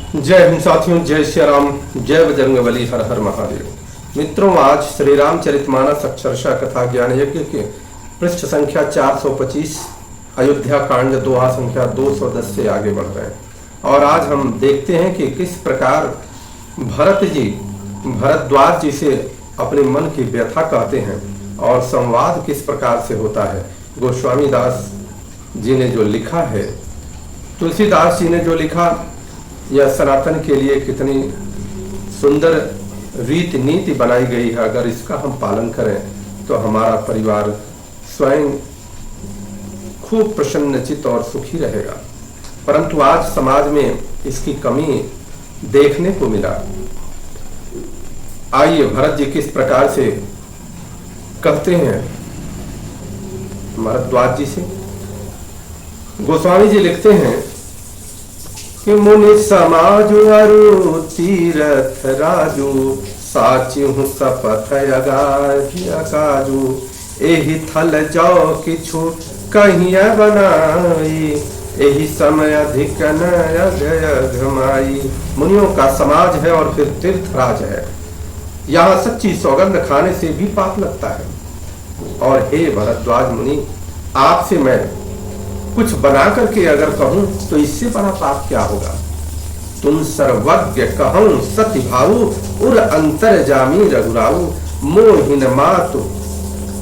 जय हिंद साथियों, जय श्री राम, जय बजरंगबली, हर हर महादेव। मित्रों, आज श्री रामचरितमानस अक्षरशः कथा ज्ञान यज्ञ के पृष्ठ संख्या 425 अयोध्या कांड दोहा संख्या 210 से आगे बढ़ रहे हैं। और आज हम देखते हैं कि किस प्रकार भरद्वाज जी से अपने मन की व्यथा कहते हैं और संवाद किस प्रकार से होता है। गोस्वामी दास जी ने जो लिखा है, तुलसीदास जी ने जो लिखा, यह सनातन के लिए कितनी सुंदर रीति नीति बनाई गई है। अगर इसका हम पालन करें तो हमारा परिवार स्वयं खूब प्रसन्नचित और सुखी रहेगा। परंतु आज समाज में इसकी कमी देखने को मिला। आइए भरत जी किस प्रकार से कहते हैं भरद्वाज जी से। गोस्वामी जी लिखते हैं कि मुनि समाज अरु तीरथ राजू, साची हूँ सपथ अगाजू, एहि थल जाओ किछु कहीं बनाई, एहि समय अधिक न घमाई। मुनियों का समाज है और फिर तीर्थराज है। यहाँ सच्ची सौगंध खाने से भी पाप लगता है। और हे भरद्वाज मुनि, आपसे मैं कुछ बना करके अगर कहूं तो इससे बड़ा पाप क्या होगा। तुम सर्वज्ञ कहूं सति भाऊ, उर अंतर जामी रघुराऊ, मोहिन मातु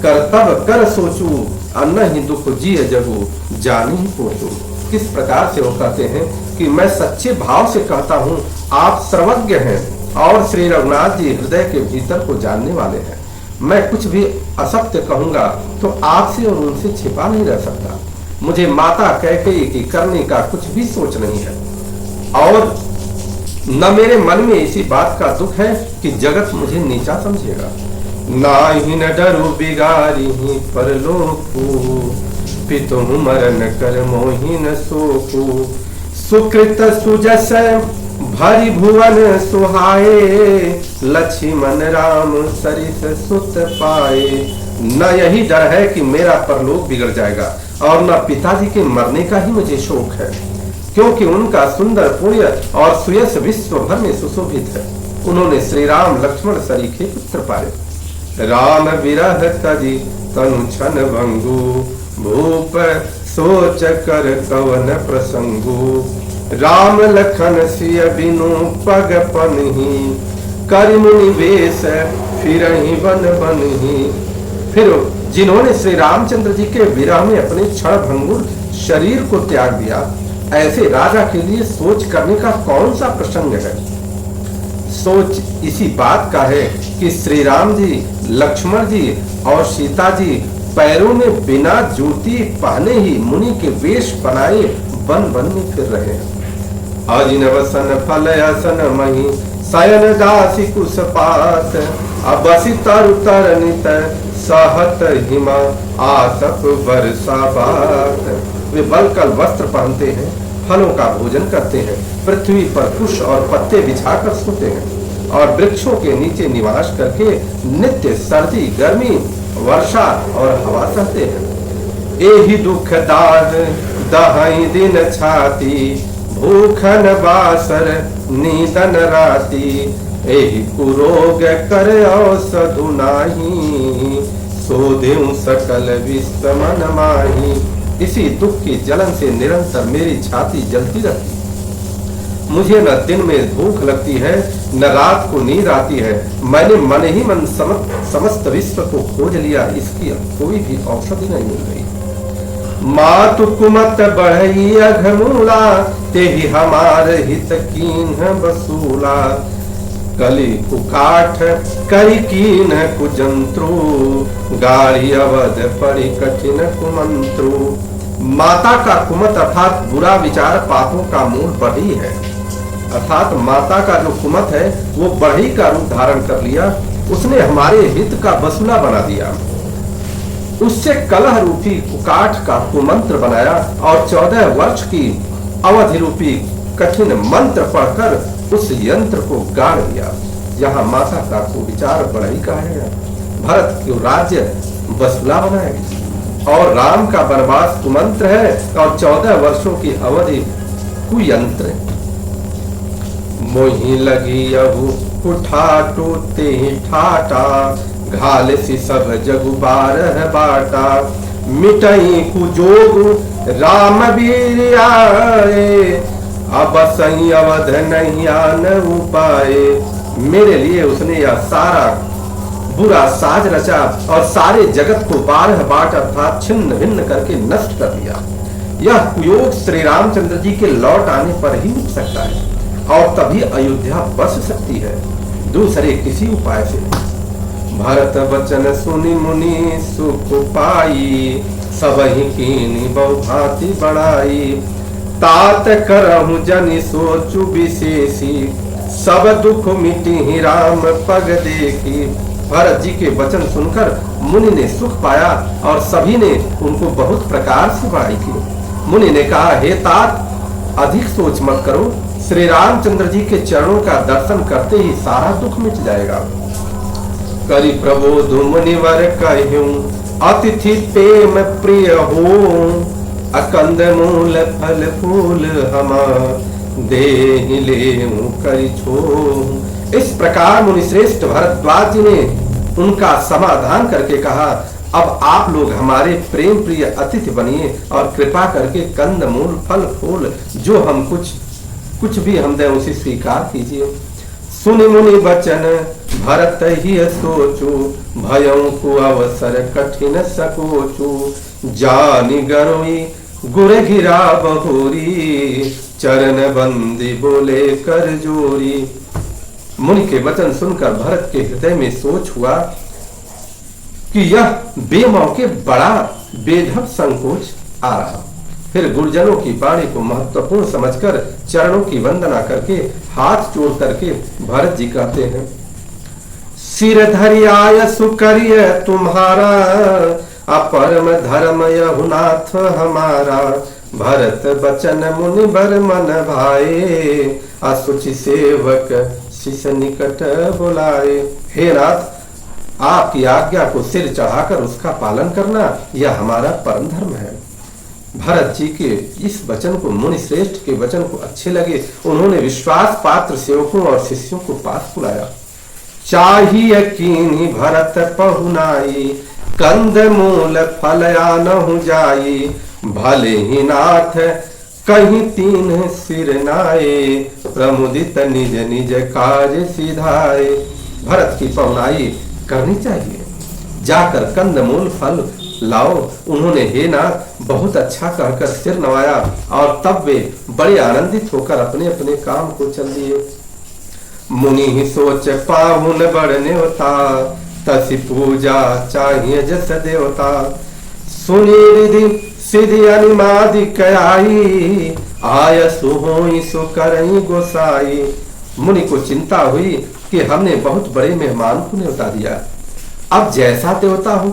कर्तव्य कर सोचू, अन्न दुख जिय जगू जानी पोचू। किस प्रकार से वो कहते हैं कि मैं सच्चे भाव से कहता हूं, आप सर्वज्ञ हैं और श्री रघुनाथ जी हृदय के भीतर को जानने वाले हैं। मैं कुछ भी असत्य कहूंगा तो आपसे और उनसे छिपा नहीं रह सकता। मुझे माता कैकेयी की करने का कुछ भी सोच नहीं है और न मेरे मन में इसी बात का दुख है कि जगत मुझे नीचा समझेगा। नाहि न डरो बिगारी परलोकु, पितु मरण कर मोहि न सोकु, सुकृत सुजस भरि भुवन सुहाए, लक्ष्मण राम सरिस सुत पाए। न यही डर है कि मेरा परलोक बिगड़ जाएगा और न पिताजी के मरने का ही मुझे शोक है, क्योंकि उनका सुंदर पुण्य और सुयश विश्व भर में सुशोभित है। उन्होंने श्री राम लक्ष्मण सरीखे पुत्र पाए। राम विरह तजी तनु छन भंगु, भूप सोच कर कवन प्रसंगु, राम लखन सिय बिनु पग पनहि, कर मुनि वेश फिरहि वन बनहि। फिर जिन्होंने श्री रामचंद्र जी के विरह में अपने क्षण भंगुर शरीर को त्याग दिया, ऐसे राजा के लिए सोच करने का कौन सा प्रसंग है। सोच इसी बात का है कि श्री राम जी, लक्ष्मण जी और सीता जी पैरों में बिना जूती पहने ही मुनि के वेश बनाए वन वन में फिर रहे हैं। अजिनवसन फल असन मही, शयन दासी कुसपात, अबसी तरु तरनित, सहत हिमा आतप वर्षा बात। वे बलकल वस्त्र पहनते हैं, फलों का भोजन करते हैं, पृथ्वी पर कुश और पत्ते बिछाकर सोते हैं और वृक्षों के नीचे निवास करके नित्य सर्दी गर्मी वर्षा और हवा सहते हैं। एहि दुख दाह दहाई दिन छाती, भूखन बासर नींदन राती, एहि कुरोग कर औषधु नाही, सो देऊं सकल विश्व मन माही। इसी दुख की जलन से निरंतर मेरी छाती जलती रहती है। मुझे न दिन में भूख लगती है न रात को नींद आती है। मैंने मन ही मन समस्त विश्व को खोज लिया, इसकी कोई भी औषधि नहीं मिल रही। मातु कुमत बढ़ई अघमूला, तेहि हमार हित कीन्ह बसूला, कली कुकाठ करी कीन कुजंत्रु, गाड़ी अवध पड़ी कठिन कुमंत्रु। माता का कुमत अर्थात बुरा विचार पापों का मूल बढ़ी है। अर्थात माता का जो कुमत है वो बढ़ी का रूप धारण कर लिया। उसने हमारे हित का बसूला बना दिया। उससे कलह रूपी कुकाठ का कुमंत्र बनाया और 14 वर्ष की अवधि रूपी कठिन मंत्र पढ़कर उस यंत्र को गाड़ दिया। यहाँ माता का कुविचार बढ़ई का है। भरत क्यों राज्य बसूला बनाएगी और राम का वनवास कुमंत्र है और 14 वर्षों की अवधि कुयंत्र। मोही लगी यहू उठा टूटे ही ठाटा, घाल सी सब जगु बारह बाटा, मिटई कुजोग राम वीर आए, अब सही अवध नहीं आन उपाए। मेरे लिए उसने यह सारा बुरा साज रचा और सारे जगत को बारह बाट अर्थात छिन्न भिन्न करके नष्ट कर दिया। यह कुयोग श्री रामचंद्र जी के लौट आने पर ही मिट सकता है और तभी अयोध्या बस सकती है, दूसरे किसी उपाय से। भरत वचन सुनि मुनि सुख पाई, सबहि कीनी बहुभांति बढ़ाई, तात करहु जनि सोचु विशेषी, सब दुख मिटी ही राम पग देखी। भरत जी के वचन सुनकर मुनि ने सुख पाया और सभी ने उनको बहुत प्रकार से बड़ाई की। मुनि ने कहा, हे तात, अधिक सोच मत करो, श्री रामचंद्र जी के चरणों का दर्शन करते ही सारा दुख मिट जाएगा। करि प्रबोध मुनिवर कहूं, अतिथि प्रेम प्रिय हो, अकंद मूल फल फूल हमा, देहि लेऊं करि छो। इस प्रकार मुनिश्रेष्ठ भरद्वाज जी ने उनका समाधान करके कहा, अब आप लोग हमारे प्रेम प्रिय अतिथि बनिए और कृपा करके कंद मूल फल फूल जो हम कुछ भी हम दें उसे स्वीकार कीजिए। सुनि मुनि वचन भरत ही सोचू, भयों को अवसर कठिन सकोचू, जानि गरोई गुर गिरा बहोरी, चरण बंदी बोले कर जोरी। मुनि के वचन सुनकर भरत के हृदय में सोच हुआ कि यह बेमौके बड़ा बेधक संकोच आ रहा। फिर गुरुजनों की वाणी को महत्वपूर्ण समझकर चरणों की वंदना करके हाथ जोड़ करके भरत जी कहते हैं, सिर धरि आय सुकरिय तुम्हारा, अपरम धर्म यहुनाथ हमारा, भरत बचन मुनि बर मन भाए, असुचि सेवक शिष निकट बुलाए। हे नाथ, आपकी आज्ञा को सिर चढ़ाकर उसका पालन करना यह हमारा परम धर्म है। भरत जी के इस वचन को मुनि श्रेष्ठ के वचन को अच्छे लगे। उन्होंने विश्वास पात्र सेवकों और शिष्यों को पास बुलाया। चाहिए कीन्ही भरत पहुनाई, कंद मूल फल आनहु जाई, भले ही नाथ कहीं तीन सिर नाये, प्रमुदित निज निज कार्य सिधाए। भरत की पहुनाई करनी चाहिए, जाकर कंद मूल फल लाओ। उन्होंने हे नाथ बहुत अच्छा कहकर सिर नवाया और तब वे बड़े आनंदित होकर अपने अपने काम को चल दिए। मुनि ही सोच पाहुन बढ़ने होता, तसी पूजा चाहिए जस देवता, सुनी रिधि सिद्धि अनिमादि कयाई, आय सुहोई सो करई गोसाई। मुनि को चिंता हुई कि हमने बहुत बड़े मेहमान को न्योता दिया, अब जैसा देवता हो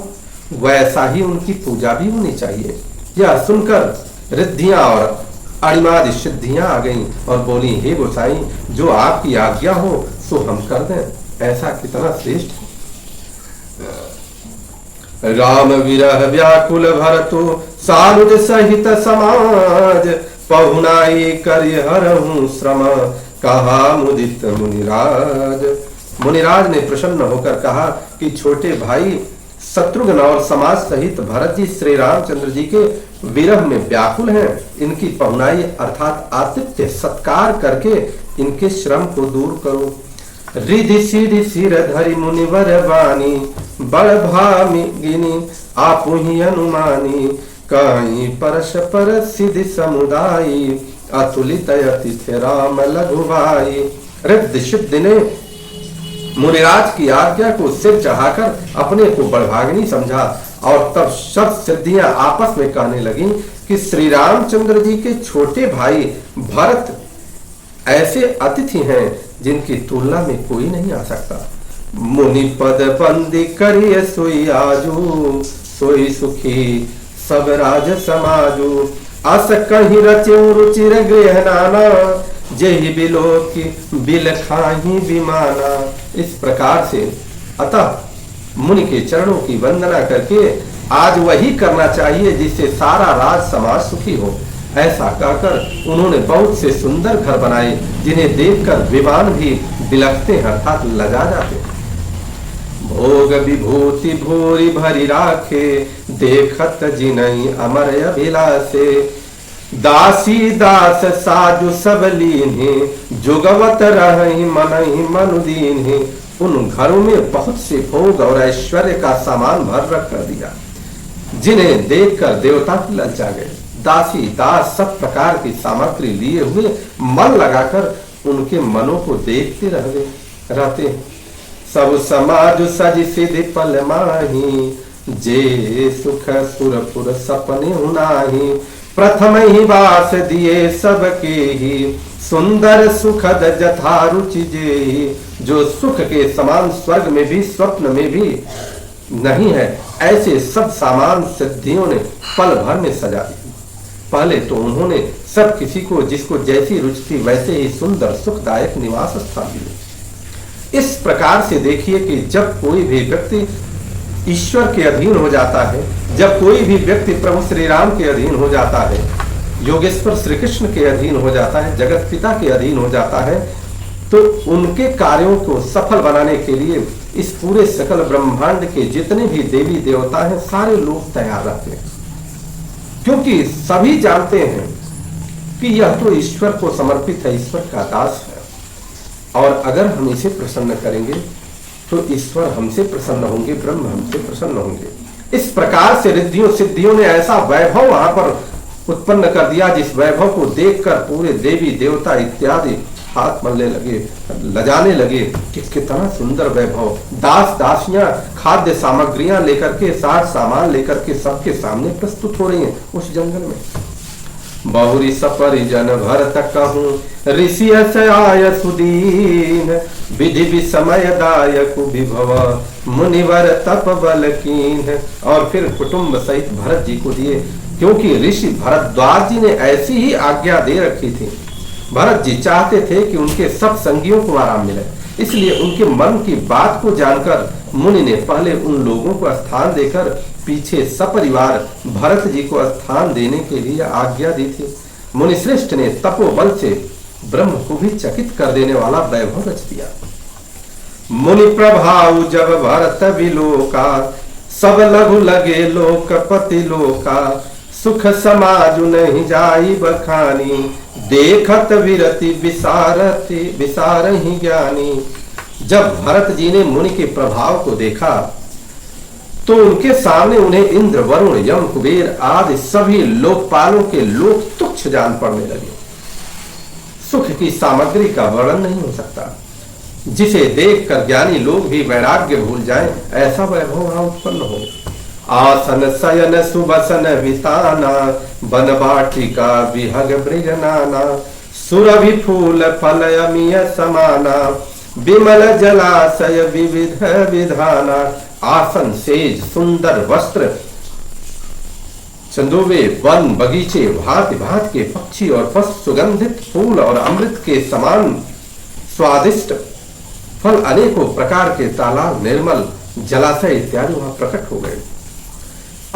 वैसा ही उनकी पूजा भी होनी चाहिए। यह सुनकर रिद्धियां और अणिमादि सिद्धियां आ गईं और बोली, हे गोसाई, जो आपकी आज्ञा हो सो हम कर दें। ऐसा कितना श्रेष्ठ है। राम विरह व्याकुल भरतो, सानुज सहित समाज, पहुनाई करि हरहु श्रम, कहा मुदित मुनिराज। मुनिराज ने प्रसन्न होकर कहा कि छोटे भाई शत्रुघ्न और समाज सहित भरत जी श्री रामचंद्र जी के विरह में व्याकुल हैं। इनकी पहुनाई अर्थात आतिथ्य सत्कार करके इनके श्रम को दूर करो। रिधि सीधि सिर धरि मुनिवर वाणी, बड़ भामिनी आपु ही अनुमानी, कहीं परश पर सिद्धि समुदायी, अतुलित अतिथि राम लघु भाई। रिद्धि सिद्धि ने मुनिराज की आज्ञा को सिर चढ़ाकर अपने को बड़भागिनी समझा और तब सब सिद्धियां आपस में कहने लगी कि श्री रामचंद्र जी के छोटे भाई भरत ऐसे अतिथि हैं जिनकी तुलना में कोई नहीं आ सकता। मुनि पद बंदी करिए सोई आजू, सोई सुखी सब राज समाजू, अस कहीं रचे रुचिर गृह नाना, जेहि बिलो की बिल खाही विमाना। इस प्रकार से अतः मुनि के चरणों की वंदना करके आज वही करना चाहिए जिससे सारा राज समाज सुखी हो। ऐसा कहकर उन्होंने बहुत से सुंदर घर बनाए, जिन्हें देखकर विद्वान भी बिलखते हैं, अर्थात लजा जाते हैं। भोग विभूति भूरी भरी राखे, देखत जिनई अमर अभिलाषे। दासी दास साजु सब लीन्हे, जुगवत रहि मनहि मनु दीन्हे। उन घरों में बहुत से भोग और ऐश्वर्य का सामान भर रख कर दिया, जिन्हें देखकर देवता भी ललचा गए। दासी दास सब प्रकार की सामग्री लिए हुए मन लगाकर उनके मनों को देखते रहते हैं। सब समाज सज सिधि पल माही, जे सुख सुरपुर सपने हुनाही। प्रथम ही वास दिए सबके ही, सुंदर सुखद जथा रुचि जे। जो सुख के समान स्वर्ग में भी स्वप्न में भी नहीं है, ऐसे सब सामान सिद्धियों ने पल भर में सजा दिए। पहले तो उन्होंने सब किसी को जिसको जैसी रुचि थी वैसे ही सुंदर सुखदायक निवास स्थान दिए। इस प्रकार से देखिए कि जब कोई भी व्यक्ति ईश्वर के अधीन हो जाता है, जब कोई भी व्यक्ति प्रभु श्री राम के अधीन हो जाता है, योगेश्वर श्री कृष्ण के अधीन हो जाता है, जगत पिता के अधीन हो जाता है, तो उनके कार्यों को सफल बनाने के लिए इस पूरे सकल ब्रह्मांड के जितने भी देवी देवता हैं, सारे लोग तैयार रहते हैं, क्योंकि सभी जानते हैं कि यह तो ईश्वर को समर्पित है, ईश्वर का दास है, और अगर हम इसे प्रसन्न करेंगे तो ईश्वर हमसे प्रसन्न होंगे, ब्रह्म हमसे प्रसन्न होंगे। इस प्रकार से रिद्धियों सिद्धियों ने ऐसा वैभव वहां पर उत्पन्न कर दिया, जिस वैभव को देखकर पूरे देवी देवता इत्यादि हाथ मलने लगे, लजाने लगे कि कितना सुंदर वैभव। दास दासियां खाद्य सामग्रियां लेकर के, साथ सामान लेकर के सबके सामने प्रस्तुत हो रही हैं उस जंगल में। बहुरी सपरिजन भरत कहूं, ऋषि आय सुदीन। विधि विसमय दायक विभव, मुनिवर तप बल कीन। और फिर कुटुंब सहित भरत जी को दिए, क्योंकि ऋषि भरद्वाज जी ने ऐसी ही आज्ञा दे रखी थी। भरत जी चाहते थे कि उनके सब संगियों को आराम मिले, इसलिए उनके मन की बात को जानकर मुनि ने पहले उन लोगों को स्थान देकर पीछे सपरिवार भरत जी को स्थान देने के लिए आज्ञा दी थी। मुनि श्रेष्ठ ने तपोबल से ब्रह्म को भी चकित कर देने वाला वैभव रच दिया। मुनि प्रभाव जब भरत विलोका, सब लघु लगे लोकपति लोका। सुख समाज नहीं जाई बखानी, देखत विरति विसारहि ज्ञानी। जब भरत जी ने मुनि के प्रभाव को देखा तो उनके सामने उन्हें इंद्र वरुण यम कुबेर आदि सभी लोकपालों के लोक तुच्छ जान पड़ने लगे। सुख की सामग्री का वर्णन नहीं हो सकता, जिसे देखकर ज्ञानी लोग भी वैराग्य भूल जाएं, ऐसा वैभव वहां उत्पन्न हो। आसन शयन सुबसन विताना, बन बाटिका विहग ब्रिज नाना। सुरभि फूल फल अमीय समाना, विमल जलाशय विविध विधाना। आसन सेज सुंदर वस्त्र, चंदोवे वन बगीचे, भांति भांति के पक्षी और पशु, सुगंधित फूल और अमृत के समान स्वादिष्ट फल, अनेकों प्रकार के तालाब, निर्मल जलाशय इत्यादि वहां प्रकट हो गए।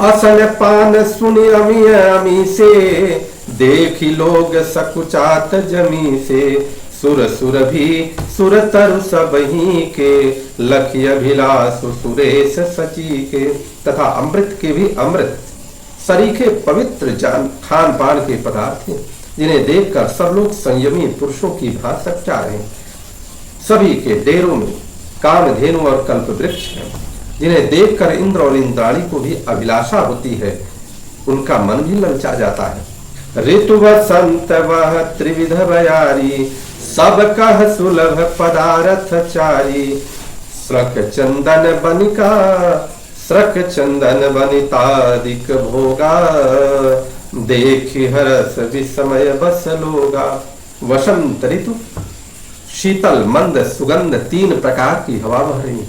असन पान सुनि अमी अमी से, देखी लोग सकुचात जमी से। सुर सुर भी सुर तरु सबही के, लखी अभिलाषु सुरेश सची के। तथा अमृत के भी अमृत सरीखे पवित्र खान पान के पदार्थ हैं, जिन्हें देखकर सब लोग संयमी पुरुषों की भांति सच्चा रहे। सभी के डेरों में कामधेनु और कल्प वृक्ष हैं, जिन्हें देखकर इंद्र और इंद्राणी को भी अभिलाषा होती है, उनका मन भी ललचा जाता है। ऋतु वसंत वह त्रिविध बयारी, सब कह सुलभ पदार्थ चारी। स्रक चंदन बनिका, स्रक चंदन बनितादिक भोगा। देखी हरस विस्मय बस लोगा। वसंत ऋतु, शीतल मंद सुगंध, तीन प्रकार की हवा बह रही,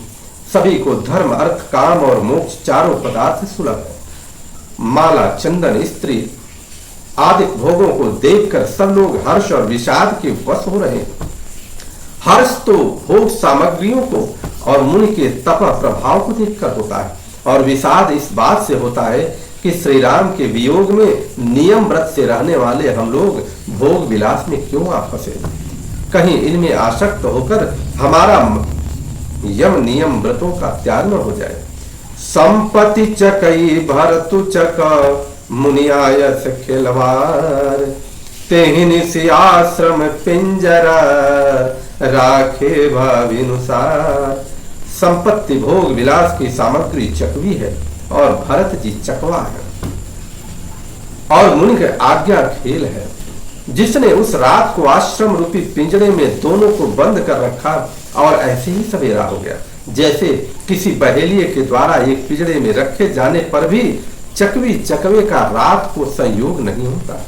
सभी को धर्म अर्थ काम और मोक्ष चारों पदार्थ सुलभ है। माला चंदन स्त्री आदि भोगों को देखकर सब लोग हर्ष और विषाद के वश हो रहे हैं। हर्ष तो भोग सामग्रियों को और मुनि के तप प्रभाव को देखकर होता है, और विषाद इस बात से होता है कि श्री राम के वियोग में नियम व्रत से रहने वाले हम लोग भोग विलास में क्यों आ फंसे? कहीं इनमें आसक्त होकर हमारा यम नियम व्रतों का त्याग न हो जाए। संपत्ति चकई भरतु चक मुनियायस खिलवार, तेहिन से आश्रम पिंजरा राखे भाविनुसार। संपत्ति भोग विलास की सामग्री चकवी है और भरत जी चकवा है, और मुनि की आज्ञा खेल है। जिसने उस रात को आश्रम रूपी पिंजरे में दोनों को बंद कर रखा और ऐसे ही सवेरा हो गया। जैसे किसी बहेलिए के द्वारा एक पिंजरे में रखे जाने पर भी चकवी चकवे का रात को संयोग नहीं होता,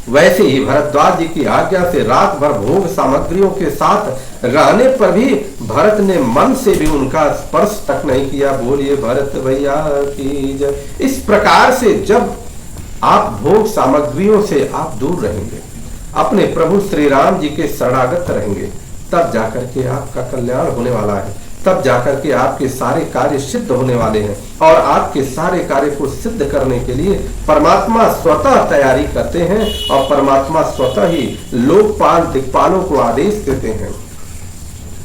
वैसे ही भरद्वाज जी की आज्ञा से रात भर भोग सामग्रियों के साथ रहने पर भी भरत ने मन से भी उनका स्पर्श तक नहीं किया। बोलिए भरत भैया की जय। इस प्रकार से जब आप भोग सामग्रियों से आप दूर रहेंगे, अपने प्रभु श्री राम जी के शरणागत रहेंगे, तब जाकर के आपका कल्याण होने वाला है, तब जाकर के आपके सारे कार्य सिद्ध होने वाले हैं। और आपके सारे कार्य को सिद्ध करने के लिए परमात्मा स्वतः तैयारी करते हैं और परमात्मा स्वतः ही लोकपाल दिक्पालों को आदेश देते हैं।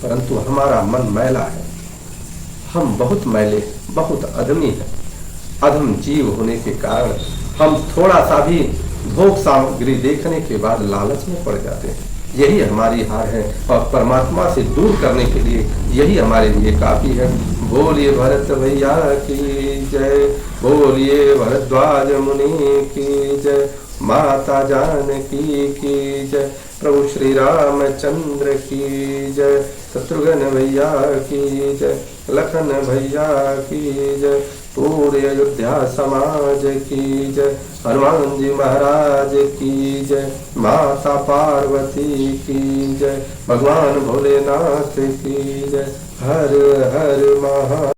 परंतु हमारा मन मैला है, हम बहुत मैले, बहुत अधमी है। अधम जीव होने के कारण हम थोड़ा सा भी भोग सामग्री देखने के बाद लालच में पड़ जाते हैं। यही हमारी हार है और परमात्मा से दूर करने के लिए यही हमारे लिए काफी है। बोलिए भरत भैया की जय, बोलिए भरद्वाज मुनि की जय, माता जानकी की जय, प्रभु श्री रामचंद्र की जय, शत्रुघ्न भैया की जय, लखन भैया की जय, पूरे अयोध्या समाज की जय, हनुमान जी महाराज की जय, माता पार्वती की जय, भगवान भोलेनाथ की जय। हर हर महा